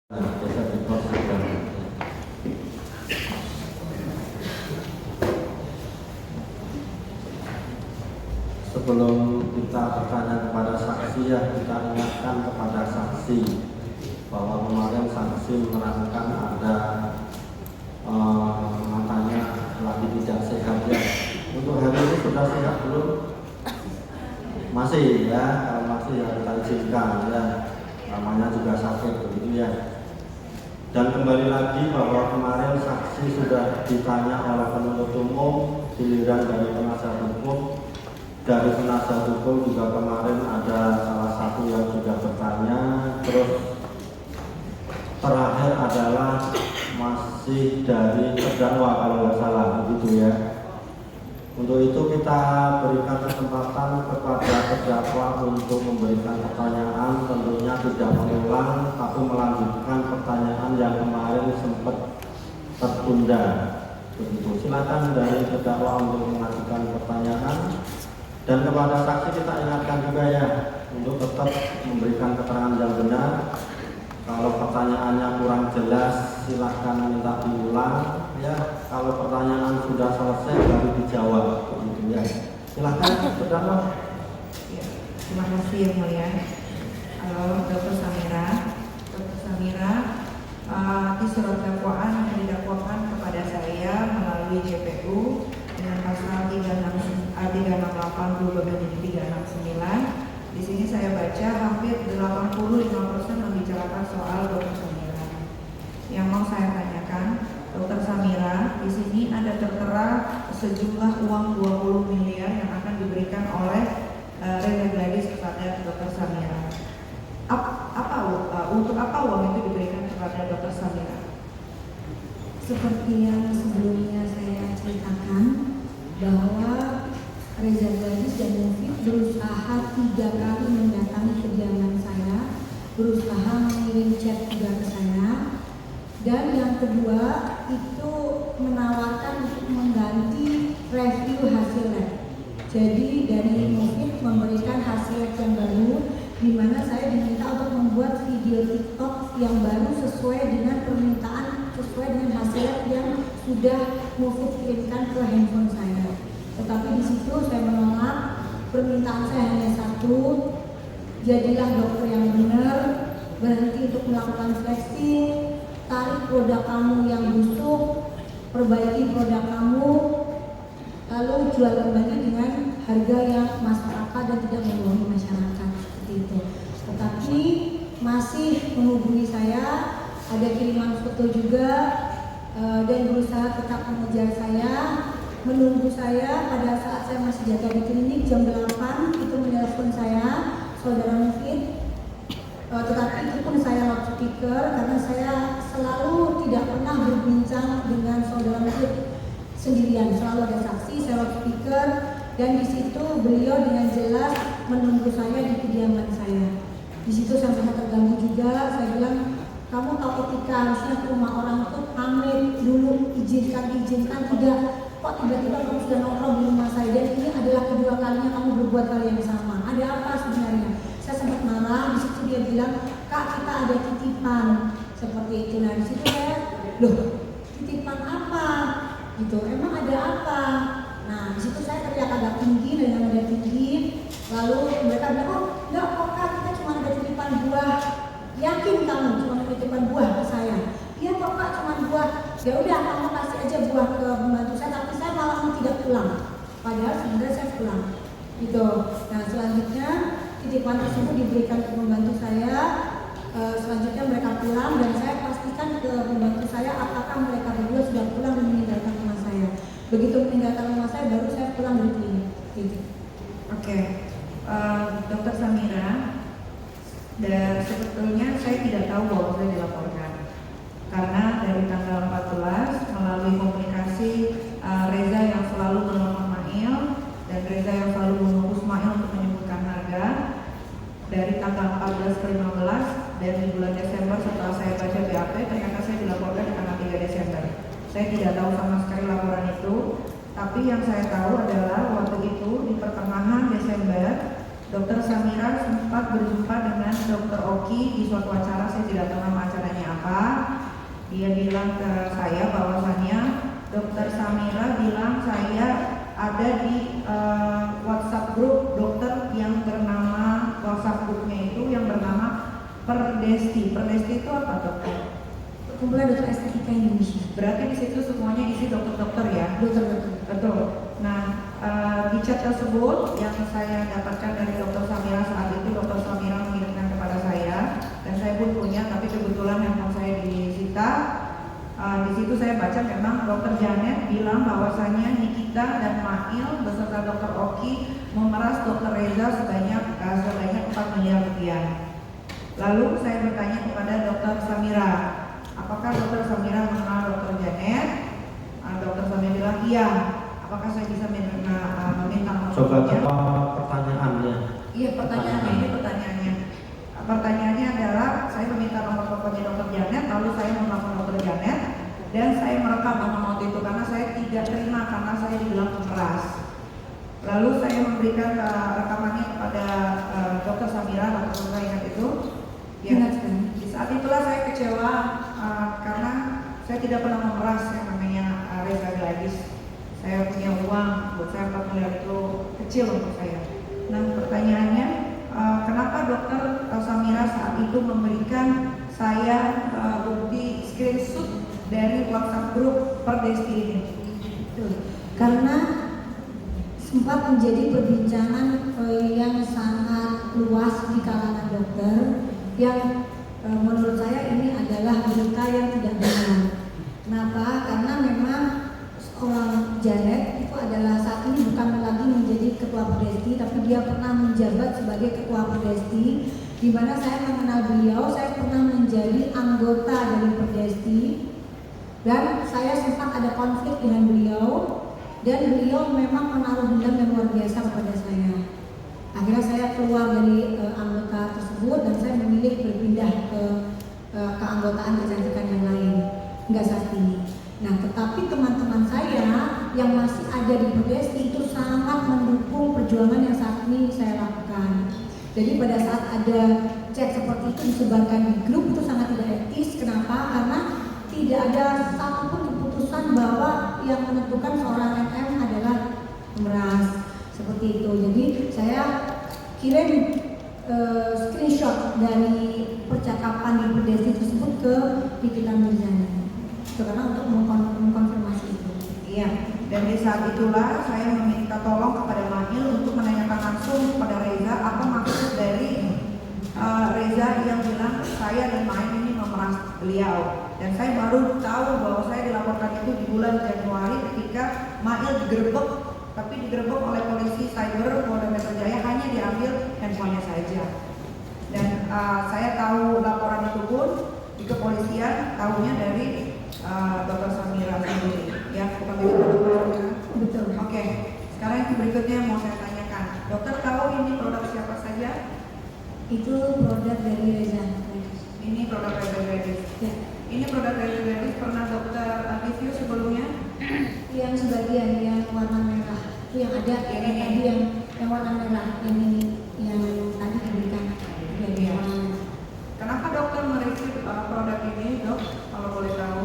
Sebelum kita bertanya kepada saksi, ya kita ingatkan kepada saksi bahwa kemarin saksi menerangkan ada matanya lagi tidak sehat ya. Untuk hari ini sudah sehat belum? Masih ya, kalau masih ya kita izinkan ya. Namanya juga sakit begitu ya. Dan kembali lagi bahwa kemarin saksi sudah ditanya oleh penuntut umum, giliran dari penasihat hukum. Dari penasihat hukum juga kemarin ada salah satu yang sudah bertanya. Terus terakhir adalah masih dari terdakwa kalau nggak salah begitu ya. Untuk itu kita berikan kesempatan kepada terdakwa untuk memberikan pertanyaan, tentunya tidak mengulang tapi melanjutkan pertanyaan yang kemarin sempat tertunda. Begitu. Silakan dari terdakwa untuk mengajukan pertanyaan. Dan kepada saksi kita ingatkan juga ya untuk tetap memberikan keterangan yang benar. Kalau pertanyaannya kurang jelas silahkan minta diulang ya. Kalau pertanyaan sudah selesai baru dijawab begitu ya. Silahkan terdakwa. Ya, terima kasih yang mulia. Halo Dr. Samira. Dr. Samira, di surat dakwaan yang didakwakan kepada saya melalui JPU dengan pasal 368 berubah menjadi 369. Di sini saya baca hampir 85% membicarakan soal Dr. Samira. Yang mau saya tanyakan, Dr. Samira, di sini ada tertera sejumlah uang 20 miliar yang akan diberikan oleh Reza Gladys kepada Dr. Samira. Untuk apa uang itu diberikan kepada Dr. Samira? Seperti yang sebelumnya saya ceritakan bahwa Reza Gladys dan Mufid berusaha 3 kali mendatangi kediaman saya, berusaha mengirim chat juga ke saya, dan yang kedua itu menawarkan untuk mengganti review hasil lab. Jadi dari Mufid memberikan hasil lab yang baru, di mana saya diminta untuk membuat video TikTok yang baru sesuai dengan permintaan, sesuai dengan hasil lab yang sudah Mufid kirimkan ke handphone saya. Tetapi di situ saya menolak, permintaan saya hanya satu, jadilah dokter yang benar, berhenti untuk melakukan flexing, tarik produk kamu yang busuk, perbaiki produk kamu, lalu jual kembali dengan harga yang masuk akal dan tidak membohongi masyarakat seperti itu. Tetapi masih menghubungi saya, ada kiriman foto juga, dan berusaha tetap mengejar saya, menunggu saya pada saat saya masih jaga di klinik jam 8 itu menelpon saya, saudara Mufid. Tetapi itu pun saya loudspeaker karena saya selalu tidak pernah berbincang dengan saudara Mufid sendirian, selalu ada saksi, saya loudspeaker, dan di situ beliau dengan jelas menunggu saya di kediaman saya. Di situ saya sangat terganggu juga. Saya bilang, kamu tahu etika, harusnya ke rumah orang itu pamit dulu, izinkan tidak. Kok tiba-tiba kamu sudah nongkrong di rumah saya, dan ini adalah kedua kalinya kamu berbuat hal yang sama. Ada apa sebenarnya? Saya sempat marah. Di situ dia bilang, Kak, kita ada titipan seperti itu. Nah di situ saya, loh, titipan apa? Gitu. Emang ada apa? Nah di situ saya teriak agak tinggi dengan nada tinggi. Lalu mereka bilang, oh enggak kok Kak, kita cuma ada titipan buah. Yakin kamu cuma ada titipan buah ke saya? Iya kok Kak, cuma buah. Ya udah kamu kasih aja buah ke pembantu saya, tapi saya malah tidak pulang. Padahal sebenarnya saya pulang. Gitu. Nah selanjutnya titipan tersebut diberikan ke pembantu saya. Selanjutnya mereka pulang dan saya pastikan ke pembantu saya apakah mereka berdua sudah pulang dan meninggalkan rumah saya. Begitu meninggalkan rumah saya baru saya pulang dari klinik. Gitu. Oke. Dr. Samira, dan sebetulnya saya tidak tahu bahwa saya dilaporkan karena dari tanggal 14 melalui komunikasi Reza yang selalu menolong Mail dan Reza yang selalu menghubungi Mail untuk menyebutkan harga dari tanggal 14 ke 15, dan di bulan Desember setelah saya baca BAP ternyata saya dilaporkan di tanggal 3 Desember. Saya tidak tahu sama sekali laporan itu, tapi yang saya tahu adalah waktu itu di pertengahan Desember Dr. Samira sempat berjumpa dengan Dr. Oki di suatu acara, saya tidak tahu nama acaranya apa, bilang ke saya bahwasannya Dokter Samira bilang saya ada di WhatsApp grup dokter yang bernama, WhatsApp grupnya itu yang bernama Perdesti. Perdesti itu apa, dokter? Kumpulan Dokter Estetika Indonesia. Berarti di situ semuanya isi dokter-dokter ya? Dokter-dokter. Betul. Nah, di chat tersebut yang saya dapatkan dari Dokter Samira saat itu, Dokter Samira mengirimkan kepada saya dan saya pun punya, tapi kebetulan handphone saya disita. Di situ saya baca memang Dokter Janet bilang bahwasannya Nikita dan Mail beserta Dokter Oki memeras Dokter Reza sebanyak 4 miliar rupiah. Lalu saya bertanya kepada Dokter Samira, apakah Dokter Samira mengenal Dokter Janet? Dokter Samira bilang iya. Apakah saya bisa meminta nomor Coba teleponnya? pertanyaannya. Iya, pertanyaannya ini pertanyaannya. Pertanyaannya adalah saya meminta nomor teleponnya Dokter Janet, lalu saya menelpon Dokter Janet dan saya merekam waktu itu karena saya tidak terima karena saya dibilang keras. Lalu saya memberikan rekamannya kepada Dokter Samira, Dokter Samira ingat itu. Ya, di saat itulah saya kecewa karena saya tidak pernah memeras yang namanya Reza Gladys. Saya punya uang, buat saya 4 miliar itu kecil untuk saya. Nah, pertanyaannya, kenapa Dokter Samira saat itu memberikan saya bukti screenshot dari WhatsApp grup Perdesti ini? Karena sempat menjadi perbincangan yang sangat luas di kalangan dokter yang menurut saya ini adalah berita yang tidak benar. Kenapa? Karena memang seorang Janet itu adalah saat ini bukan lagi menjadi ketua Perdesti, tapi dia pernah menjabat sebagai ketua Perdesti, di mana saya mengenal beliau, saya pernah menjadi anggota dari Perdesti dan saya sempat ada konflik dengan beliau dan beliau memang menaruh dendam yang luar biasa kepada saya. Akhirnya saya keluar dari anggota tersebut dan saya memilih berpindah ke keanggotaan kecantikan yang lain, enggak saat ini. Nah, tetapi teman-teman saya yang masih ada di Perdesti itu sangat mendukung perjuangan yang saat ini saya lakukan. Jadi pada saat ada chat seperti itu disebarkan di grup itu sangat tidak etis. Kenapa? Karena tidak ada satupun keputusan bahwa yang menentukan seorang MM adalah memeras seperti itu. Jadi saya kirim screenshot dari percakapan di Perdesti tersebut ke Nikita Mirzani. Karena untuk mengkonfirmasi itu. Iya, dan di saat itulah saya meminta tolong kepada Mahil untuk menanyakan langsung kepada Reza apa maksud dari Reza yang bilang saya dan Mahil ini memeras beliau. Dan saya baru tahu bahwa saya dilaporkan itu di bulan Januari ketika Mahil digerebek, tapi digerebek oleh polisi cyber Polda Metro Jaya, hanya diambil handphonenya saja. Dan saya tahu laporan itu pun di kepolisian, tahunya dari Dokter Samira sendiri, ya, bukan dari Dokter Samira. Betul. Oke, sekarang yang berikutnya yang mau saya tanyakan, dokter tahu ini produk siapa saja? Itu produk dari Reza. Ini produk Reza Gladys. Ya. Ini produk Reza Gladys pernah dokter review sebelumnya? Yang sebagian yang warna merah itu yang ada Ini. tadi yang warna merah ini yang tadi diberikan dari Iya. warna merah. Kenapa dokter mereview produk ini, dok? Kalau boleh tahu?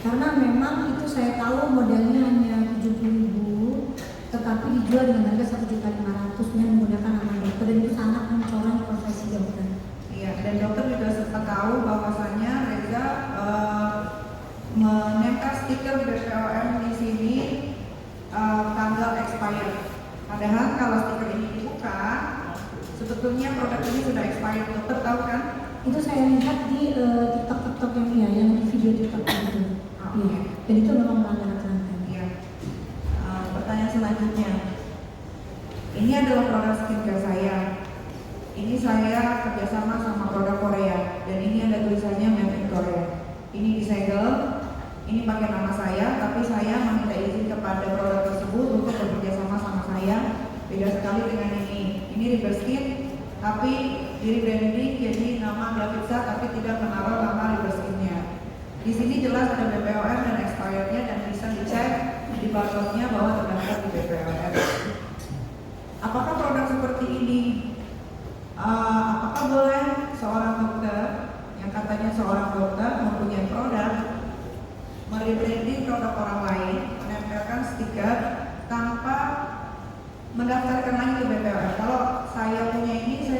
Karena memang itu saya tahu modalnya hanya 70.000, tetapi dijual dengan harga 1.500.000 dengan menggunakan nama dokter dan itu sangat mencoreng profesi dokter. Iya, dan dokter juga sempat tahu bahwasannya Reza menempel stiker BPOM di sini tanggal expired. Padahal kalau stiker ini dibuka, sebetulnya produk ini sudah expired. Dokter tahu kan? Itu saya lihat di TikTok yang di video TikTok itu. Oke. Iya. Dan itu memang melanggar aturan. Iya. Pertanyaan selanjutnya, ini adalah produk skincare saya. Ini saya kerjasama sama produk Korea dan ini ada tulisannya Made in Korea. Ini disegel, ini pakai nama saya, tapi saya meminta izin kepada produk tersebut untuk bekerja sama saya. Beda sekali dengan ini. Ini reverse skin, tapi di rebranding jadi nama Glavitsa, tapi tidak menaruh nama reverse skinnya. Di sini jelas ada BPOM dan expirednya dan bisa dicek di barcode-nya bahwa terdaftar di BPOM. Apakah produk seperti ini? Apakah boleh seorang dokter yang katanya seorang dokter mempunyai produk body branding produk orang lain, menempelkan stiker tanpa mendaftarkan lagi ke BPOM. Kalau saya punya ini, saya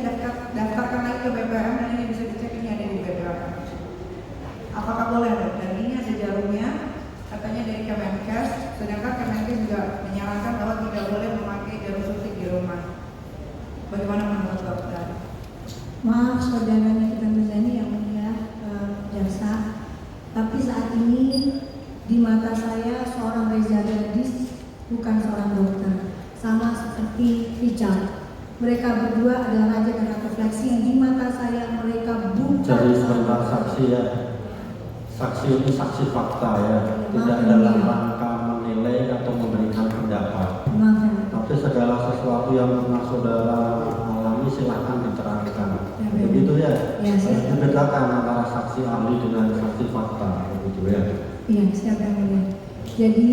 daftarkan lagi ke BPOM dan ini bisa dicek ini ada di BPOM. Apakah boleh? Dan ini ada jarumnya, katanya dari Kemenkes, sedangkan Kemenkes juga menyarankan bahwa tidak boleh memakai jarum suntik di rumah. Bagaimana menurut dokter? Maaf saudara Nikita Mirzani yang mulia jaksa, tapi saat ini di mata saya seorang Reza Gadis bukan seorang dokter, sama seperti Richard. Mereka berdua adalah raja dan ratu fleksi yang di mata saya mereka bukan. Jadi sebentar saksi ya. Saksi ini saksi fakta ya, tidak dalam rangka menilai atau memberikan pendapat. Tapi segala sesuatu yang pernah saudara alami silahkan diterangkan. Begitu ya? Harus dibedakan antara saksi ahli dengan saksi fakta, begitu ya? Iya, siapa yang mulia. Jadi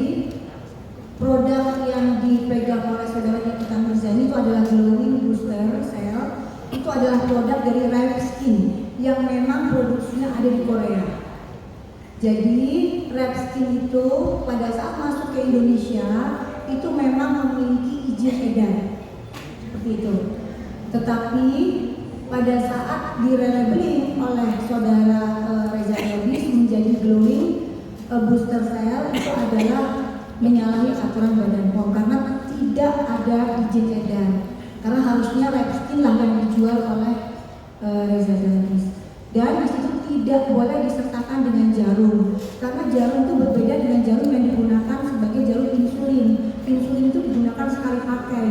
produk yang dipegang oleh saudara Nikita Mirzani itu adalah glowing booster cell. Itu adalah produk dari Rep Skin yang memang produksinya ada di Korea. Jadi Rep Skin itu pada saat masuk ke Indonesia itu memang memiliki izin edar seperti itu. Tetapi pada saat direlabeling oleh saudara Reza Gadis menjadi glowing booster cell itu adalah menyalahi aturan Badan POM karena tidak ada izin edar. Karena harusnya Rep Skin lah yang dijual oleh Reza Gadis. Dan di situ tidak boleh disertakan dengan jarum, karena jarum itu berbeda dengan jarum yang digunakan sebagai jarum insulin. Insulin itu digunakan sekali pakai,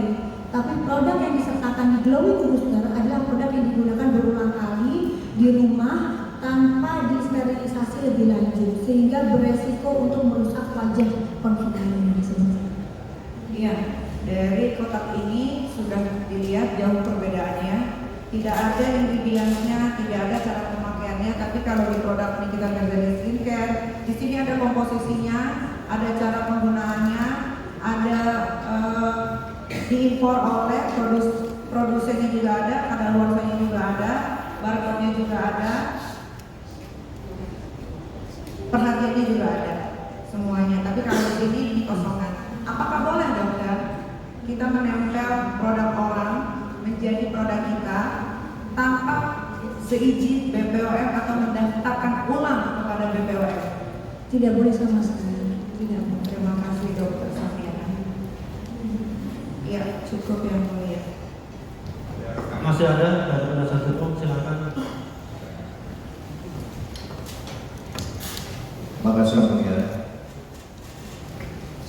tapi produk yang disertakan di glowing booster adalah produk yang digunakan berulang kali di rumah tanpa disterilisasi lebih lanjut, sehingga beresiko untuk merusak wajah konsumen tersebut. Iya, dari kotak ini sudah dilihat jauh perbedaannya. Tidak ada ingredientsnya, tidak ada cara pemakaiannya. Tapi kalau di produk ini kita dari skincare, di sini ada komposisinya, ada cara penggunaannya, ada diimpor oleh produsennya juga ada, kadaluarsanya juga ada, barcode-nya juga ada, perhatiannya juga ada, semuanya. Tapi kalau di sini ini kosongan. Apakah boleh dokter kita menempel produk orang menjadi produk kita tanpa seizin BPOM atau mendaftarkan ulang kepada BPOM? Tidak boleh sama sekali. Tidak boleh. Terima kasih dokter Safiana. Iya, cukup yang mulia. Masih ada dari penasihat hukum, silakan. Makasih yang mulia.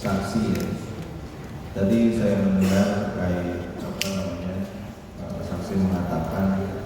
Saksi ya. Tadi saya mendengar saksi mengatakan